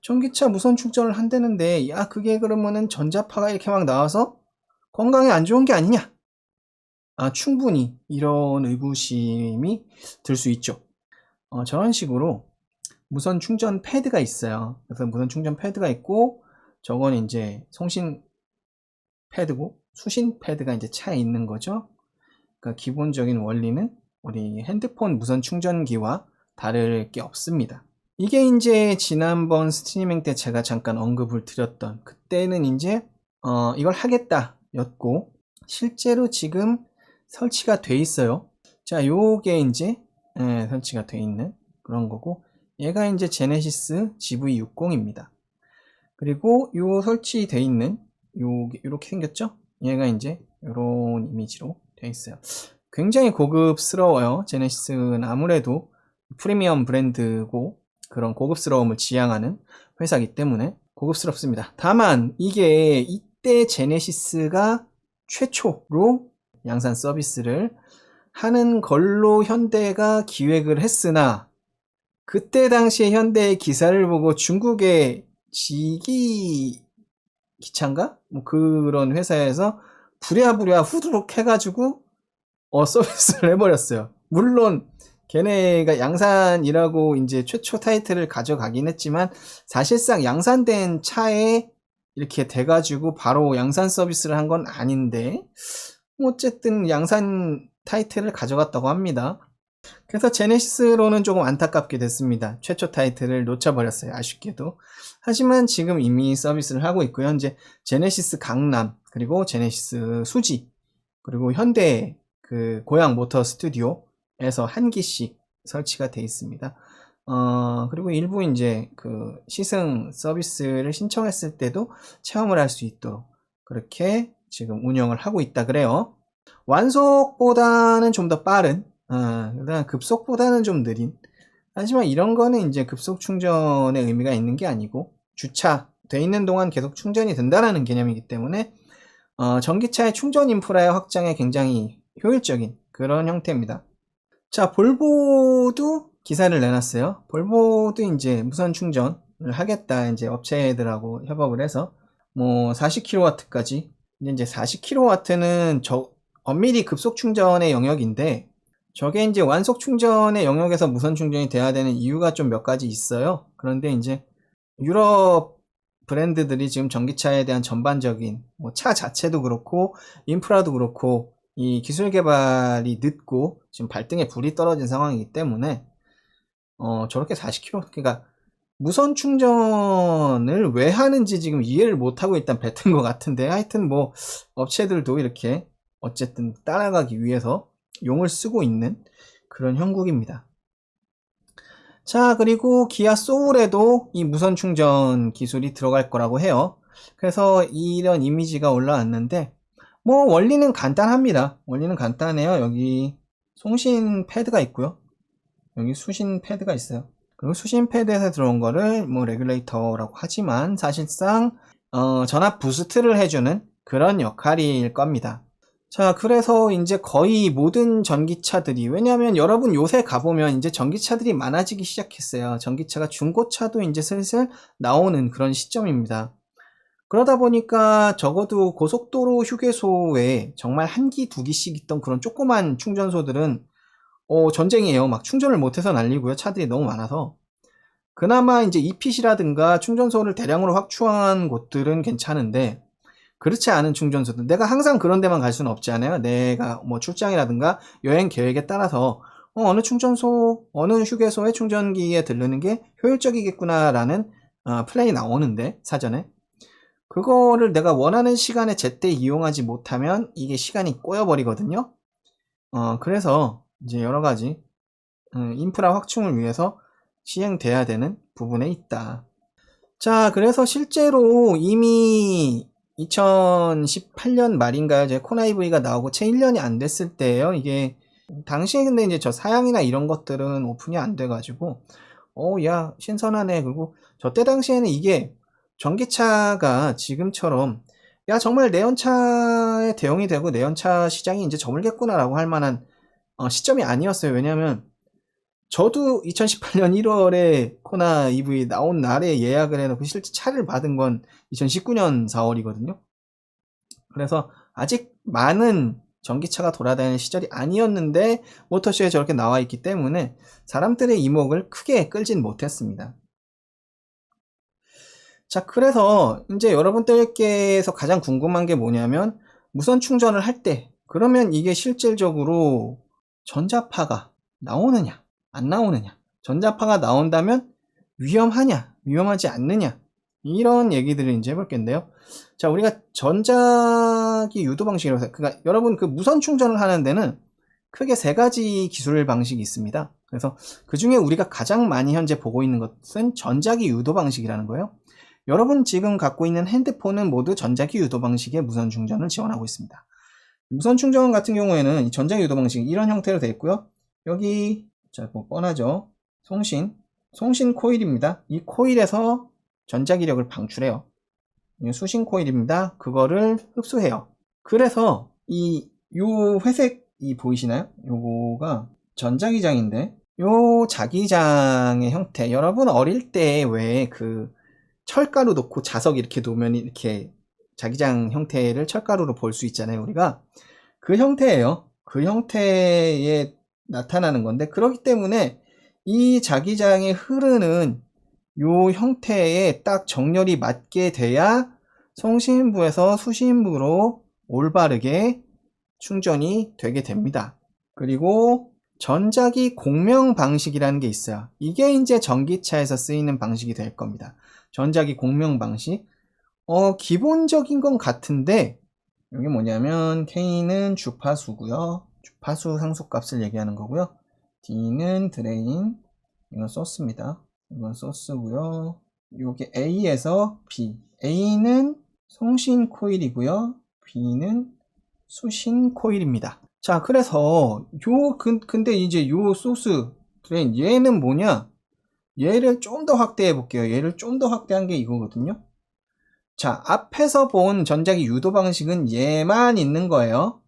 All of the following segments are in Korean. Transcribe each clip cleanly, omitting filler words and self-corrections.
전기차 무선 충전을 한다는데, 야, 그게 그러면은 전자파가 이렇게 막 나와서 건강에 안 좋은 게 아니냐? 충분히 이런 의구심이 들 수 있죠. 저런 식으로 무선 충전 패드가 있어요. 그래서 무선 충전 패드가 있고, 저건 이제 송신 패드고, 수신 패드가 이제 차에 있는 거죠. 그러니까 기본적인 원리는 우리 핸드폰 무선 충전기와 다를 게 없습니다. 이게 이제 지난번 스트리밍 때 제가 잠깐 언급을 드렸던, 그때는 이제 이걸 하겠다 였고, 실제로 지금 설치가 돼 있어요. 자, 요게 이제 설치가 돼 있는 그런 거고, 얘가 이제 제네시스 GV60입니다. 그리고 요 설치돼 있는 요렇게 생겼죠? 얘가 이제 요런 이미지로 돼 있어요. 굉장히 고급스러워요. 제네시스는 아무래도 프리미엄 브랜드고 그런 고급스러움을 지향하는 회사이기 때문에 고급스럽습니다. 다만 이게 이때 제네시스가 최초로 양산 서비스를 하는 걸로 현대가 기획을 했으나, 그때 당시에 현대의 기사를 보고 중국의 지기 기차인가? 뭐 그런 회사에서 부랴부랴 후두룩 해가지고 서비스를 해버렸어요. 물론 걔네가 양산이라고 이제 최초 타이틀을 가져가긴 했지만, 사실상 양산된 차에 이렇게 돼가지고 바로 양산 서비스를 한 건 아닌데, 어쨌든 양산 타이틀을 가져갔다고 합니다. 그래서 제네시스로는 조금 안타깝게 됐습니다. 최초 타이틀을 놓쳐버렸어요. 아쉽게도. 하지만 지금 이미 서비스를 하고 있고요. 현재 제네시스 강남, 그리고 제네시스 수지, 그리고 현대 그 고양 모터 스튜디오에서 한 기씩 설치가 되어 있습니다. 그리고 일부 이제 그 시승 서비스를 신청했을 때도 체험을 할 수 있도록 그렇게 지금 운영을 하고 있다 그래요. 완속보다는 좀 더 빠른, 그다음 급속보다는 좀 느린. 하지만 이런 거는 이제 급속 충전의 의미가 있는 게 아니고, 주차돼 있는 동안 계속 충전이 된다라는 개념이기 때문에 전기차의 충전 인프라의 확장에 굉장히 효율적인 그런 형태입니다. 자, 볼보도 기사를 내놨어요. 볼보도 이제 무선 충전을 하겠다, 이제 업체들하고 협업을 해서 뭐 40kW까지. 이제 40kW는 엄밀히 급속 충전의 영역인데, 저게 이제 완속 충전의 영역에서 무선 충전이 돼야 되는 이유가 좀 몇 가지 있어요. 그런데 이제 유럽 브랜드들이 지금 전기차에 대한 전반적인 뭐 차 자체도 그렇고 인프라도 그렇고 이 기술 개발이 늦고 지금 발등에 불이 떨어진 상황이기 때문에 저렇게 40km, 그러니까 무선 충전을 왜 하는지 지금 이해를 못하고 일단 뱉은 것 같은데, 하여튼 뭐 업체들도 이렇게 어쨌든 따라가기 위해서 용을 쓰고 있는 그런 형국입니다. 자, 그리고 기아 소울에도 이 무선 충전 기술이 들어갈 거라고 해요. 그래서 이런 이미지가 올라왔는데, 뭐 원리는 간단합니다. 원리는 간단해요. 여기 송신 패드가 있고요. 여기 수신 패드가 있어요. 그리고 수신 패드에서 들어온 거를 뭐 레귤레이터라고 하지만, 사실상 전압 부스트를 해주는 그런 역할일 겁니다. 자, 그래서 이제 거의 모든 전기차들이, 왜냐하면 여러분 요새 가보면 이제 전기차들이 많아지기 시작했어요. 전기차가 중고차도 이제 슬슬 나오는 그런 시점입니다. 그러다 보니까 적어도 고속도로 휴게소에 정말 한 기, 두 기씩 있던 그런 조그만 충전소들은 전쟁이에요. 막 충전을 못해서 난리고요. 차들이 너무 많아서. 그나마 이제 이핏이라든가 충전소를 대량으로 확충한 곳들은 괜찮은데, 그렇지 않은 충전소들, 내가 항상 그런 데만 갈 수는 없지 않아요? 내가 뭐 출장이라든가 여행 계획에 따라서 어느 충전소, 어느 휴게소의 충전기에 들르는 게 효율적이겠구나라는 플랜이 나오는데, 사전에 그거를 내가 원하는 시간에 제때 이용하지 못하면 이게 시간이 꼬여버리거든요. 그래서 이제 여러 가지 인프라 확충을 위해서 시행돼야 되는 부분에 있다. 자, 그래서 실제로 이미 2018년 말인가요? 제 코나이브이가 나오고 채 1년이 안 됐을 때예요. 이게 당시에, 근데 이제 저 사양이나 이런 것들은 오픈이 안 돼가지고 야, 신선하네. 그리고 저 때 당시에는 이게 전기차가 지금처럼 야, 정말 내연차에 대응이 되고 내연차 시장이 이제 저물겠구나라고 할 만한 시점이 아니었어요. 왜냐하면 저도 2018년 1월에 코나 EV 나온 날에 예약을 해놓고 실제 차를 받은 건 2019년 4월이거든요. 그래서 아직 많은 전기차가 돌아다니는 시절이 아니었는데 모터쇼에 저렇게 나와 있기 때문에 사람들의 이목을 크게 끌진 못했습니다. 자, 그래서 이제 여러분들께서 가장 궁금한 게 뭐냐면 무선 충전을 할 때 그러면 이게 실질적으로 전자파가 나오느냐 안 나오느냐, 전자파가 나온다면 위험하냐 위험하지 않느냐, 이런 얘기들을 이제 해볼 건데요. 자, 우리가 전자기 유도 방식이라고 해서, 그러니까 여러분 그 무선 충전을 하는 데는 크게 세 가지 기술 방식이 있습니다. 그래서 그 중에 우리가 가장 많이 현재 보고 있는 것은 전자기 유도 방식이라는 거예요. 여러분 지금 갖고 있는 핸드폰은 모두 전자기 유도 방식의 무선 충전을 지원하고 있습니다. 무선 충전 같은 경우에는 이 전자기 유도 방식 이런 형태로 되어 있고요. 여기 자, 뭐 뻔하죠. 송신 코일입니다. 이 코일에서 전자기력을 방출해요. 수신 코일입니다. 그거를 흡수해요. 그래서 요 회색이 보이시나요? 요거가 전자기장인데, 요 자기장의 형태, 여러분 어릴 때 왜 그 철가루 넣고 자석 이렇게 놓으면 이렇게 자기장 형태를 철가루로 볼 수 있잖아요. 우리가 그 형태예요. 그 형태에 나타나는 건데, 그렇기 때문에 이 자기장이 흐르는 요 형태에 딱 정렬이 맞게 돼야 송신부에서 수신부로 올바르게 충전이 되게 됩니다. 그리고 전자기 공명 방식이라는 게 있어요. 이게 이제 전기차에서 쓰이는 방식이 될 겁니다. 전자기 공명 방식. 기본적인 건 같은데, 여기 뭐냐면 K는 주파수고요. 주파수 상수값을 얘기하는 거고요. D는 드레인, 이건 소스입니다. 이건 소스고요. 요게 A에서 B. A는 송신 코일이고요. B는 수신 코일입니다. 자, 그래서 근데 이제 요 소스 드레인, 얘는 뭐냐? 얘를 좀 더 확대해 볼게요. 얘를 좀 더 확대한 게 이거거든요. 자, 앞에서 본 전자기 유도 방식은 얘만 있는 거예요.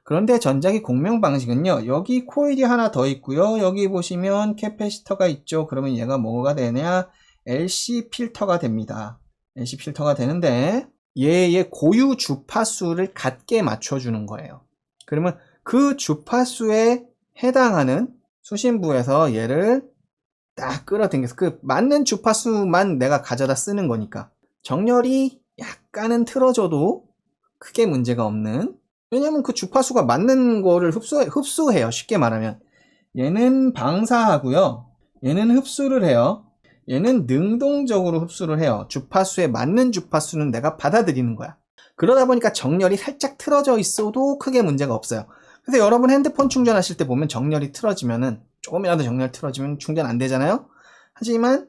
그런데 전자기 공명 방식은요, 여기 코일이 하나 더 있고요. 여기 보시면 캐패시터가 있죠. 그러면 얘가 뭐가 되냐? LC 필터가 됩니다. LC 필터가 되는데 얘의 고유 주파수를 같게 맞춰주는 거예요. 그러면 그 주파수에 해당하는 수신부에서 얘를 딱 끌어당겨서 그 맞는 주파수만 내가 가져다 쓰는 거니까 정렬이 약간은 틀어져도 크게 문제가 없는, 왜냐면 그 주파수가 맞는 거를 흡수해요. 쉽게 말하면 얘는 방사하고요, 얘는 흡수를 해요. 얘는 능동적으로 흡수를 해요. 주파수에 맞는 주파수는 내가 받아들이는 거야. 그러다 보니까 정렬이 살짝 틀어져 있어도 크게 문제가 없어요. 그래서 여러분 핸드폰 충전하실 때 보면 정렬이 틀어지면은, 조금이라도 정렬 틀어지면 충전 안 되잖아요. 하지만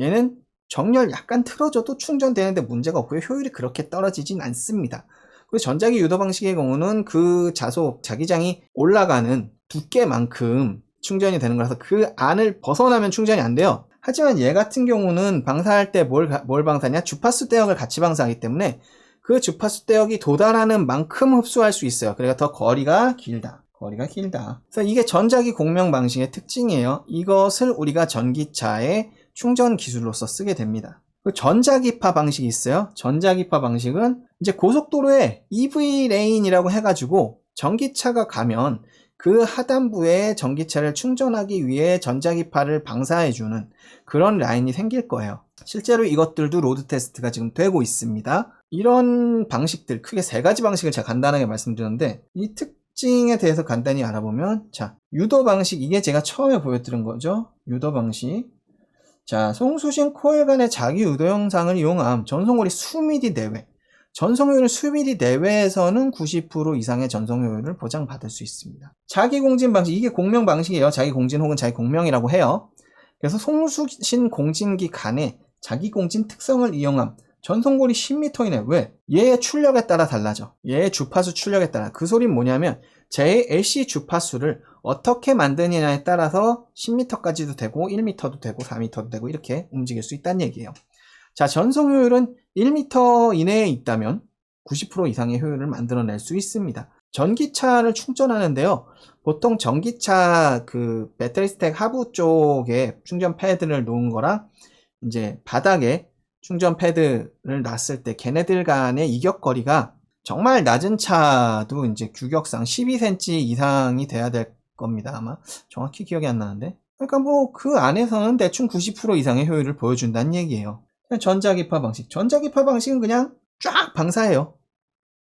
얘는 정렬 약간 틀어져도 충전되는데 문제가 없고요. 효율이 그렇게 떨어지진 않습니다. 그리고 전자기 유도 방식의 경우는 그 자기장이 올라가는 두께만큼 충전이 되는 거라서 그 안을 벗어나면 충전이 안 돼요. 하지만 얘 같은 경우는 방사할 때 뭘 방사하냐? 주파수 대역을 같이 방사하기 때문에 그 주파수 대역이 도달하는 만큼 흡수할 수 있어요. 그러니까 더 거리가 길다. 그래서 이게 전자기 공명 방식의 특징이에요. 이것을 우리가 전기차의 충전 기술로서 쓰게 됩니다. 그 전자기파 방식이 있어요. 전자기파 방식은 이제 고속도로에 EV 레인이라고 해가지고 전기차가 가면 그 하단부에 전기차를 충전하기 위해 전자기파를 방사해주는 그런 라인이 생길 거예요. 실제로 이것들도 로드 테스트가 지금 되고 있습니다. 이런 방식들, 크게 세 가지 방식을 제가 간단하게 말씀드렸는데, 이 특징에 대해서 간단히 알아보면, 자, 유도 방식, 이게 제가 처음에 보여드린 거죠. 유도 방식. 자, 송수신 코일 간의 자기 유도 영상을 이용함. 전송거리 수미리 내외. 전송효율 수미리 내외에서는 90% 이상의 전송효율을 보장받을 수 있습니다. 자기 공진 방식, 이게 공명 방식이에요. 자기 공진 혹은 자기 공명이라고 해요. 그래서 송수신 공진기 간의 자기 공진 특성을 이용함. 전송거리 10m 이내. 왜? 얘의 출력에 따라 달라져. 얘의 주파수 출력에 따라. 그 소리는 뭐냐면 제 LC 주파수를 어떻게 만드느냐에 따라서 10m까지도 되고 1m도 되고 4m도 되고 이렇게 움직일 수 있다는 얘기예요. 자, 전송 효율은 1m 이내에 있다면 90% 이상의 효율을 만들어낼 수 있습니다. 전기차를 충전하는데요. 보통 전기차 그 배터리 스택 하부 쪽에 충전 패드를 놓은 거랑 이제 바닥에 충전 패드를 놨을 때 걔네들 간의 이격거리가 정말 낮은 차도 이제 규격상 12cm 이상이 돼야 될 겁니다. 아마 정확히 기억이 안 나는데. 그러니까 뭐 그 안에서는 대충 90% 이상의 효율을 보여준다는 얘기예요. 전자기파 방식. 전자기파 방식은 그냥 쫙 방사해요.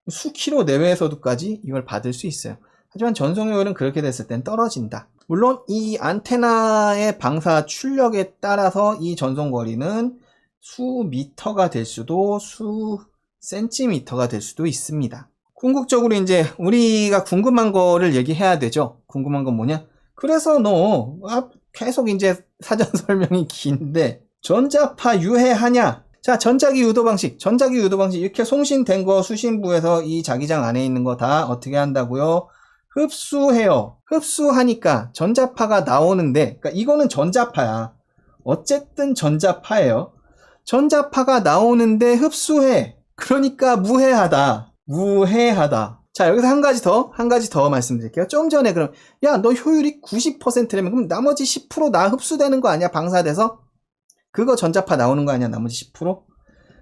수키로 내외에서도까지 이걸 받을 수 있어요. 하지만 전송효율은 그렇게 됐을 땐 떨어진다. 물론 이 안테나의 방사 출력에 따라서 이 전송거리는 수 미터가 될 수도 수 센티미터가 될 수도 있습니다. 궁극적으로 이제 우리가 궁금한 거를 얘기해야 되죠. 궁금한 건 뭐냐? 그래서 너 계속 이제 사전 설명이 긴데 전자파 유해하냐? 자, 전자기 유도 방식. 전자기 유도 방식 이렇게 송신된 거 수신부에서 이 자기장 안에 있는 거 다 어떻게 한다고요? 흡수해요. 흡수하니까 전자파가 나오는데, 그러니까 이거는 전자파야. 어쨌든 전자파예요. 전자파가 나오는데 흡수해. 그러니까 무해하다. 무해하다. 자, 여기서 한 가지 더 말씀드릴게요. 좀 전에 그럼, 야, 너 효율이 90%라면 그럼 나머지 10% 나 흡수되는 거 아니야? 방사돼서? 그거 전자파 나오는 거 아니야? 나머지 10%?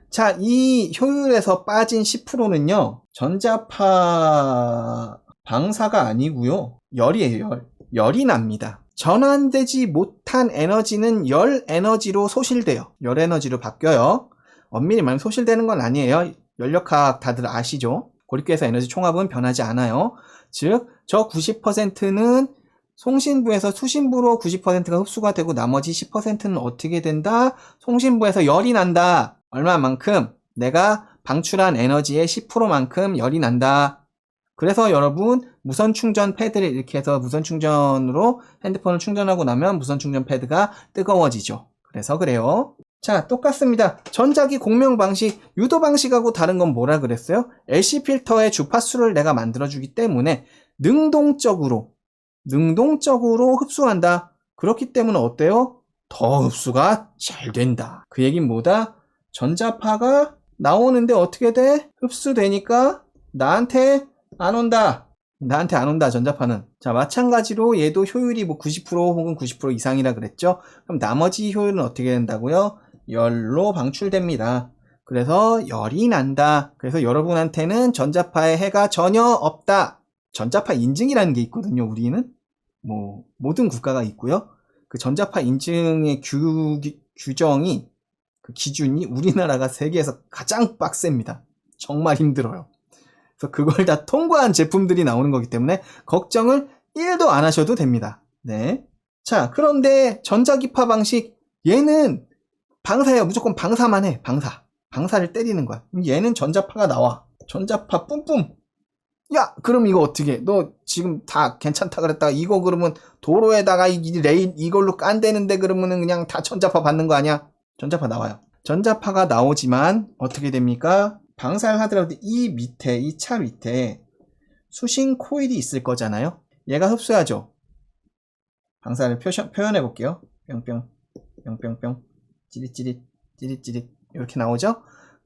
자, 이 효율에서 빠진 10%는요, 전자파 방사가 아니고요, 열이에요, 열. 열이 납니다. 전환되지 못한 에너지는 열 에너지로 소실돼요. 열 에너지로 바뀌어요. 엄밀히 말하면 소실되는 건 아니에요. 연력학 다들 아시죠? 고립계에서 에너지 총합은 변하지 않아요. 즉, 저 90%는 송신부에서 수신부로 90%가 흡수가 되고 나머지 10%는 어떻게 된다? 송신부에서 열이 난다. 얼마만큼? 내가 방출한 에너지의 10%만큼 열이 난다. 그래서 여러분 무선 충전 패드를 이렇게 해서 무선 충전으로 핸드폰을 충전하고 나면 무선 충전 패드가 뜨거워지죠. 그래서 그래요. 자, 똑같습니다. 전자기 공명 방식, 유도 방식하고 다른 건 뭐라 그랬어요? LC 필터의 주파수를 내가 만들어주기 때문에 능동적으로 흡수한다. 그렇기 때문에 어때요? 더 흡수가 잘 된다. 그 얘기는 뭐다? 전자파가 나오는데 어떻게 돼? 흡수되니까 나한테 안 온다. 전자파는. 자, 마찬가지로 얘도 효율이 뭐 90% 혹은 90% 이상이라 그랬죠? 그럼 나머지 효율은 어떻게 된다고요? 열로 방출됩니다. 그래서 열이 난다. 그래서 여러분한테는 전자파의 해가 전혀 없다. 전자파 인증이라는 게 있거든요, 우리는. 뭐, 모든 국가가 있고요. 그 전자파 인증의 규정이, 그 기준이 우리나라가 세계에서 가장 빡셉니다. 정말 힘들어요. 그래서 그걸 다 통과한 제품들이 나오는 거기 때문에 걱정을 1도 안 하셔도 됩니다. 네. 자, 그런데 전자기파 방식, 얘는 방사예요. 무조건 방사만 해. 방사를 때리는 거야. 얘는 전자파가 나와. 전자파 뿜뿜. 야, 그럼 이거 어떻게 해? 너 지금 다 괜찮다 그랬다가 이거 그러면 도로에다가 레일 이걸로 깐대는데 그러면은 그냥 다 전자파 받는 거 아니야? 전자파 나와요. 전자파가 나오지만 어떻게 됩니까? 방사를 하더라도 이 밑에, 이 차 밑에 수신 코일이 있을 거잖아요. 얘가 흡수하죠. 방사를 표현해 볼게요. 뿅뿅, 뿅뿅뿅, 찌릿찌릿, 찌릿찌릿 이렇게 나오죠.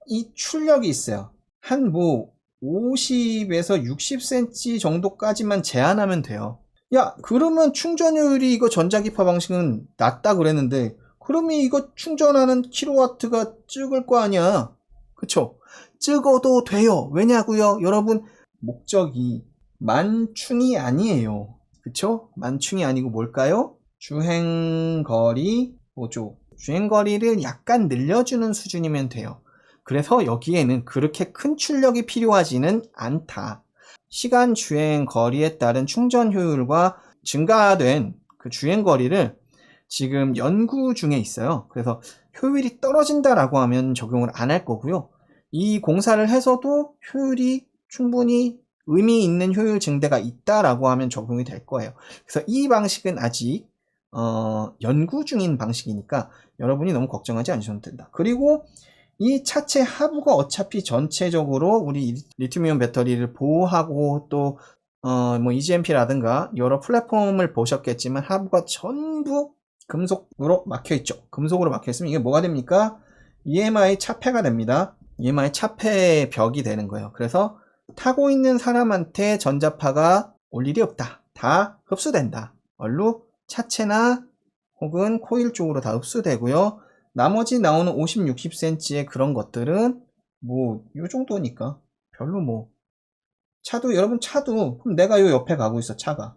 이 출력이 있어요. 한 뭐 50에서 60cm 정도까지만 제한하면 돼요. 야, 그러면 충전효율이 이거 전자기파 방식은 낮다 그랬는데 그러면 이거 충전하는 킬로와트가 적을 거 아니야. 그쵸? 찍어도 돼요. 왜냐고요? 여러분, 목적이 만충이 아니에요. 그쵸? 만충이 아니고 뭘까요? 주행거리 보조. 주행거리를 약간 늘려주는 수준이면 돼요. 그래서 여기에는 그렇게 큰 출력이 필요하지는 않다. 시간 주행거리에 따른 충전 효율과 증가된 그 주행거리를 지금 연구 중에 있어요. 그래서 효율이 떨어진다라고 하면 적용을 안 할 거고요. 이 공사를 해서도 효율이 충분히 의미 있는 효율 증대가 있다라고 하면 적용이 될 거예요. 그래서 이 방식은 아직 연구 중인 방식이니까 여러분이 너무 걱정하지 않으셔도 된다. 그리고 이 차체 하부가 어차피 전체적으로 우리 리튬이온 배터리를 보호하고 또 뭐 EGMP라든가 여러 플랫폼을 보셨겠지만 하부가 전부 금속으로 막혀 있죠. 금속으로 막혀 있으면 이게 뭐가 됩니까? EMI 차폐가 됩니다. EMI 차폐 벽이 되는 거예요. 그래서 타고 있는 사람한테 전자파가 올 일이 없다. 다 흡수된다. 얼루 차체나 혹은 코일 쪽으로 다 흡수되고요. 나머지 나오는 50, 60cm의 그런 것들은 뭐 요 정도니까 별로 뭐 차도 여러분 차도 그럼 내가 요 옆에 가고 있어 차가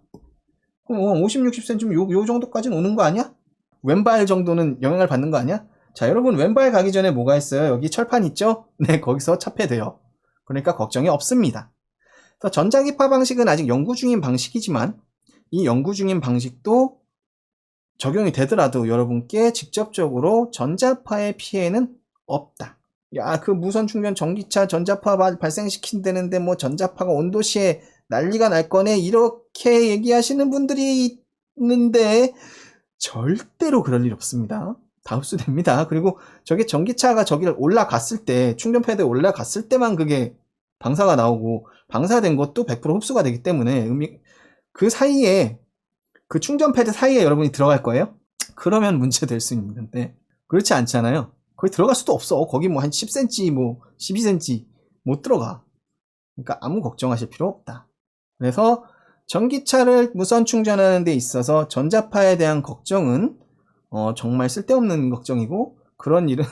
그럼 50, 60cm 요 정도까지는 오는 거 아니야? 왼발 정도는 영향을 받는 거 아니야? 자 여러분 왼발 가기 전에 뭐가 있어요? 여기 철판 있죠? 네 거기서 차폐돼요. 그러니까 걱정이 없습니다. 그래서 전자기파 방식은 아직 연구 중인 방식이지만 이 연구 중인 방식도 적용이 되더라도 여러분께 직접적으로 전자파의 피해는 없다. 야, 그 무선 충전 전기차 전자파 발생시킨다는데 뭐 전자파가 온도시에 난리가 날 거네 이렇게 얘기하시는 분들이 있는데 절대로 그럴 일 없습니다. 다 흡수됩니다. 그리고 저게 전기차가 저기를 올라갔을 때 충전 패드에 올라갔을 때만 그게 방사가 나오고 방사된 것도 100% 흡수가 되기 때문에 그 사이에 그 충전 패드 사이에 여러분이 들어갈 거예요? 그러면 문제 될 수 있는데 그렇지 않잖아요. 거기 들어갈 수도 없어. 거기 뭐 한 10cm 뭐 12cm 못 들어가. 그러니까 아무 걱정하실 필요 없다. 그래서 전기차를 무선 충전하는 데 있어서 전자파에 대한 걱정은 정말 쓸데없는 걱정이고 그런 일은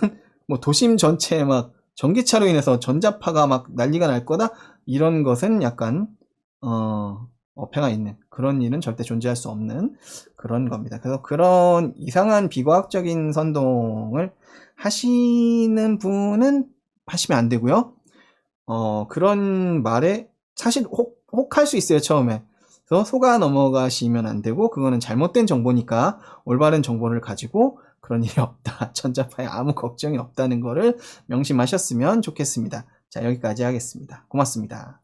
뭐 도심 전체에 막 전기차로 인해서 전자파가 막 난리가 날 거다 이런 것은 약간 어폐가 있는 그런 일은 절대 존재할 수 없는 그런 겁니다. 그래서 그런 이상한 비과학적인 선동을 하시는 분은 하시면 안 되고요. 그런 말에 사실 혹할 수 있어요, 처음에. 그래서 속아 넘어가시면 안 되고 그거는 잘못된 정보니까 올바른 정보를 가지고 그런 일이 없다. 전자파에 아무 걱정이 없다는 거를 명심하셨으면 좋겠습니다. 자, 여기까지 하겠습니다. 고맙습니다.